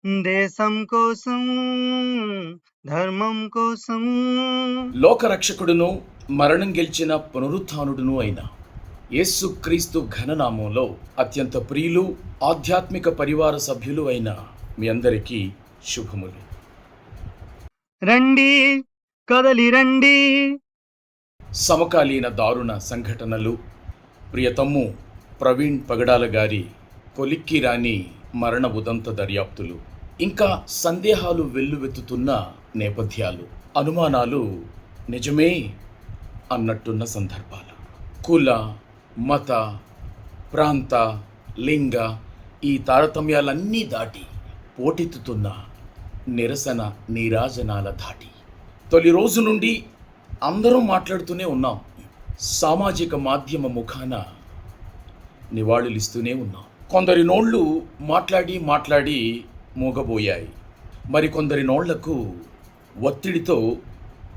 దేశం కోసం, ధర్మం కోసం. లోకరక్షకుడును మరణం గెలిచిన పునరుత్థానుడును అయిన యేసుక్రీస్తు ఘననామంలో అత్యంత ప్రియులు ఆధ్యాత్మిక పరివార సభ్యులు అయిన మీ అందరికీ శుభములు. రండి, కదలి రండి. సమకాలీన దారుణ సంఘటనలు, ప్రియతమ్ము ప్రవీణ్ పగడాల గారి కొలిక్కి రాని మరణ ఉదంత దర్యాప్తులు, ఇంకా సందేహాలు వెల్లువెత్తుతున్న నేపథ్యాలు, అనుమానాలు నిజమే అన్నట్టున్న సందర్భాలు, కుల, మత, ప్రాంత, లింగ ఈ తారతమ్యాలన్నీ దాటి పోటెత్తుతున్న నిరసన నీరాజనాల ధాటి. తొలి రోజు నుండి అందరం మాట్లాడుతూనే ఉన్నాం. సామాజిక మాధ్యమ ముఖాన నివాళులిస్తూనే ఉన్నాం. కొందరి నోళ్ళు మాట్లాడి మూగబోయాయి. మరికొందరి నోళ్లకు ఒత్తిడితో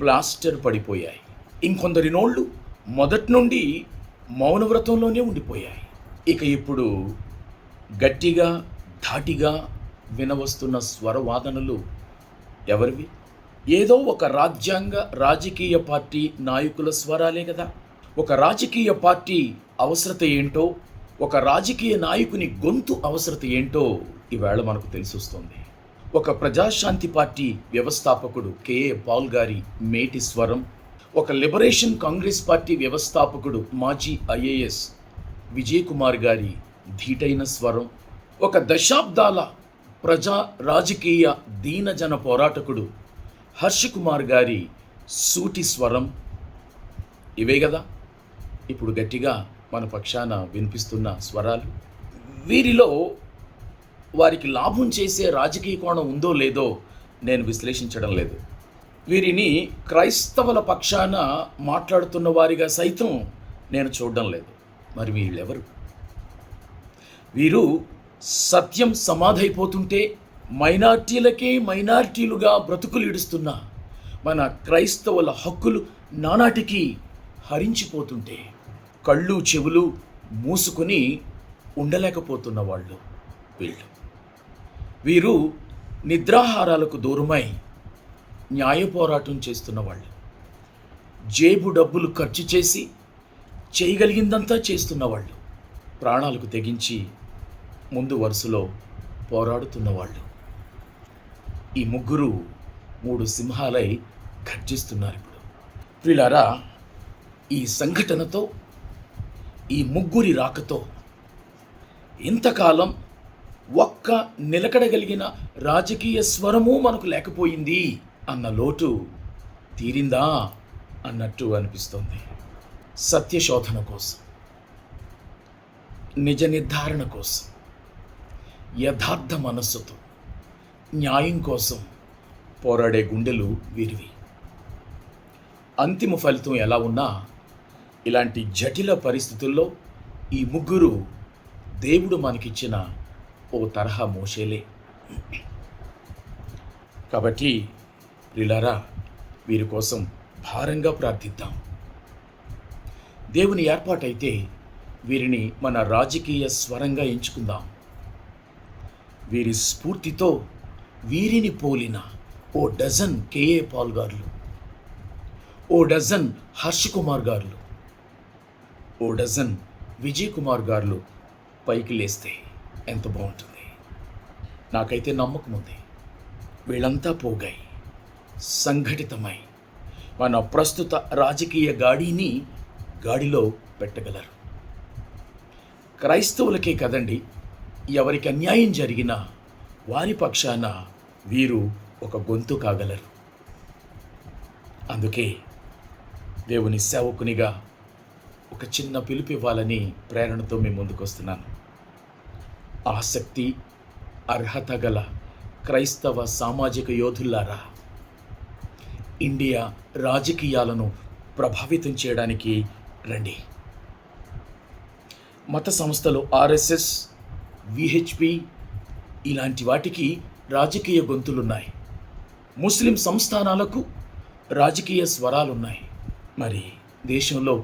ప్లాస్టర్ పడిపోయాయి. ఇంకొందరి నోళ్ళు మొదటి నుండి మౌనవ్రతంలోనే ఉండిపోయాయి. ఇక ఇప్పుడు గట్టిగా ధాటిగా వినవస్తున్న స్వరవాదనలు ఎవరివి? ఏదో ఒక రాజకీయ పార్టీ నాయకుల స్వరాలే కదా. ఒక రాజకీయ పార్టీ అవసరత ఏంటో, ఒక రాజకీయ నాయకుని గొంతు అవసరత ఏంటో ఈవేళ మనకు తెలిసొస్తుంది. ఒక ప్రజాశాంతి పార్టీ వ్యవస్థాపకుడు కేఏ పాల్ గారి మేటి స్వరం, ఒక లిబరేషన్ కాంగ్రెస్ పార్టీ వ్యవస్థాపకుడు మాజీ ఐఏఎస్ విజయ్ కుమార్ గారి ధీటైన స్వరం, ఒక దశాబ్దాల ప్రజా రాజకీయ దీనజన పోరాటకుడు హర్ష్ కుమార్ గారి సూటి స్వరం, ఇవే కదా ఇప్పుడు గట్టిగా మన పక్షాన వినిపిస్తున్న స్వరాలు. వీరిలో వారికి లాభం చేసే రాజకీయ కోణం ఉందో లేదో నేను విశ్లేషించడం లేదు. వీరిని క్రైస్తవుల పక్షాన మాట్లాడుతున్న వారిగా సైతం నేను చూడడం లేదు. మరి వీళ్ళెవరు? వీరు సత్యం సమాధైపోతుంటే మైనార్టీలుగా బ్రతుకులు ఇడుస్తున్న మన క్రైస్తవుల హక్కులు నానాటికి హరించిపోతుంటే కళ్ళు చెవులు మూసుకొని ఉండలేకపోతున్న వాళ్ళు వీరు నిద్రాహారాలకు దూరమై న్యాయ పోరాటం చేస్తున్న వాళ్ళు, జేబు డబ్బులు ఖర్చు చేసి చేయగలిగిందంతా చేస్తున్న వాళ్ళు, ప్రాణాలకు తెగించి ముందు వరుసలో పోరాడుతున్న వాళ్ళు. ఈ ముగ్గురు 3 సింహాలై గర్జిస్తున్నారు ఇప్పుడు. వీళ్ళారా, ఈ సంఘటనతో, ఈ ముగ్గురి రాకతో ఇంతకాలం ఒక్క నిలకడగలిగిన రాజకీయ స్వరము మనకు లేకపోయింది అన్న లోటు తీరిందా అన్నట్టు అనిపిస్తోంది. సత్యశోధన కోసం, నిజ నిర్ధారణ కోసం, యథార్థ మనస్సుతో న్యాయం కోసం పోరాడే గుండెలు వీరివి. అంతిమ ఫలితం ఎలా ఉన్నా ఇలాంటి జటిల పరిస్థితుల్లో ఈ ముగ్గురు దేవుడు మనకిచ్చిన ఓ తరహా మోషేలే. కాబట్టి ప్రియులారా, వీరి కోసం భారంగా ప్రార్థిద్దాం. దేవుని ఏర్పాటైతే వీరిని మన రాజకీయ స్వరంగా ఎంచుకుందాం. వీరి స్ఫూర్తితో వీరిని పోలిన ఓ డజన్ కేఏ పాల్ గారులు, ఓ డజన్ హర్ష్ కుమార్ గారులు, ఓ డజన్ విజయ్ కుమార్ గారులు పైకి లేస్తే ఎంత బాగుంటుంది. నాకైతే నమ్మకం ఉంది, వీళ్ళంతా పోగాయి సంఘటితమై మన ప్రస్తుత రాజకీయ గాడిలో పెట్టగలరు. క్రైస్తవులకే కదండి, ఎవరికి అన్యాయం జరిగినా వారి పక్షాన వీరు ఒక గొంతు కాగలరు. అందుకే దేవుని సేవకునిగా ఒక చిన్న పిలుపు ఇవ్వాలని ప్రేరణతో మీ ముందుకు వస్తున్నాను. ఆసక్తి, అర్హత గల క్రైస్తవ సామాజిక యోధుల్లారా, ఇండియా రాజకీయాలను ప్రభావితం చేయడానికి రండి. మత సంస్థలు ఆర్ఎస్ఎస్, విహెచ్పి ఇలాంటి వాటికి రాజకీయ గొంతులున్నాయి. ముస్లిం సంస్థానాలకు రాజకీయ స్వరాలున్నాయి. మరి దేశంలో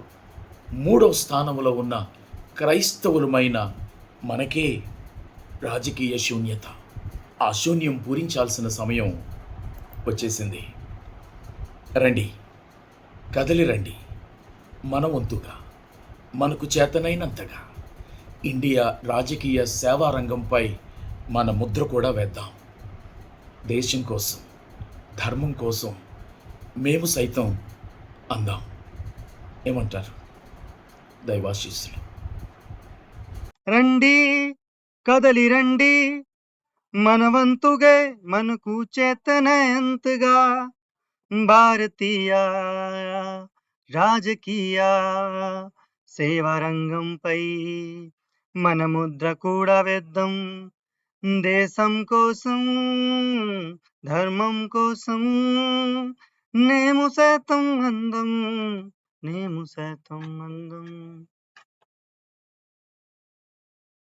3వ స్థానంలో ఉన్న క్రైస్తవులమైన మనకే రాజకీయ శూన్యత. ఆ శూన్యం పూరించాల్సిన సమయం వచ్చేసింది. రండి, కదలి రండి. మన వంతుగా, మనకు చేతనైనంతగా ఇండియా రాజకీయ సేవా రంగంపై మన ముద్ర కూడా వేద్దాం. దేశం కోసం, ధర్మం కోసం మేము సైతం అందాం. ఏమంటారు? దైవాశీస్సులు. రండి కదలి రండి మన వంతుగా మనకు చేతనైనంతగా భారతీయ రాజకీయ సేవా రంగంపై మన ముద్ర కూడా వేద్దాం. దేశం కోసం ధర్మం కోసం మేము శాతం అందం.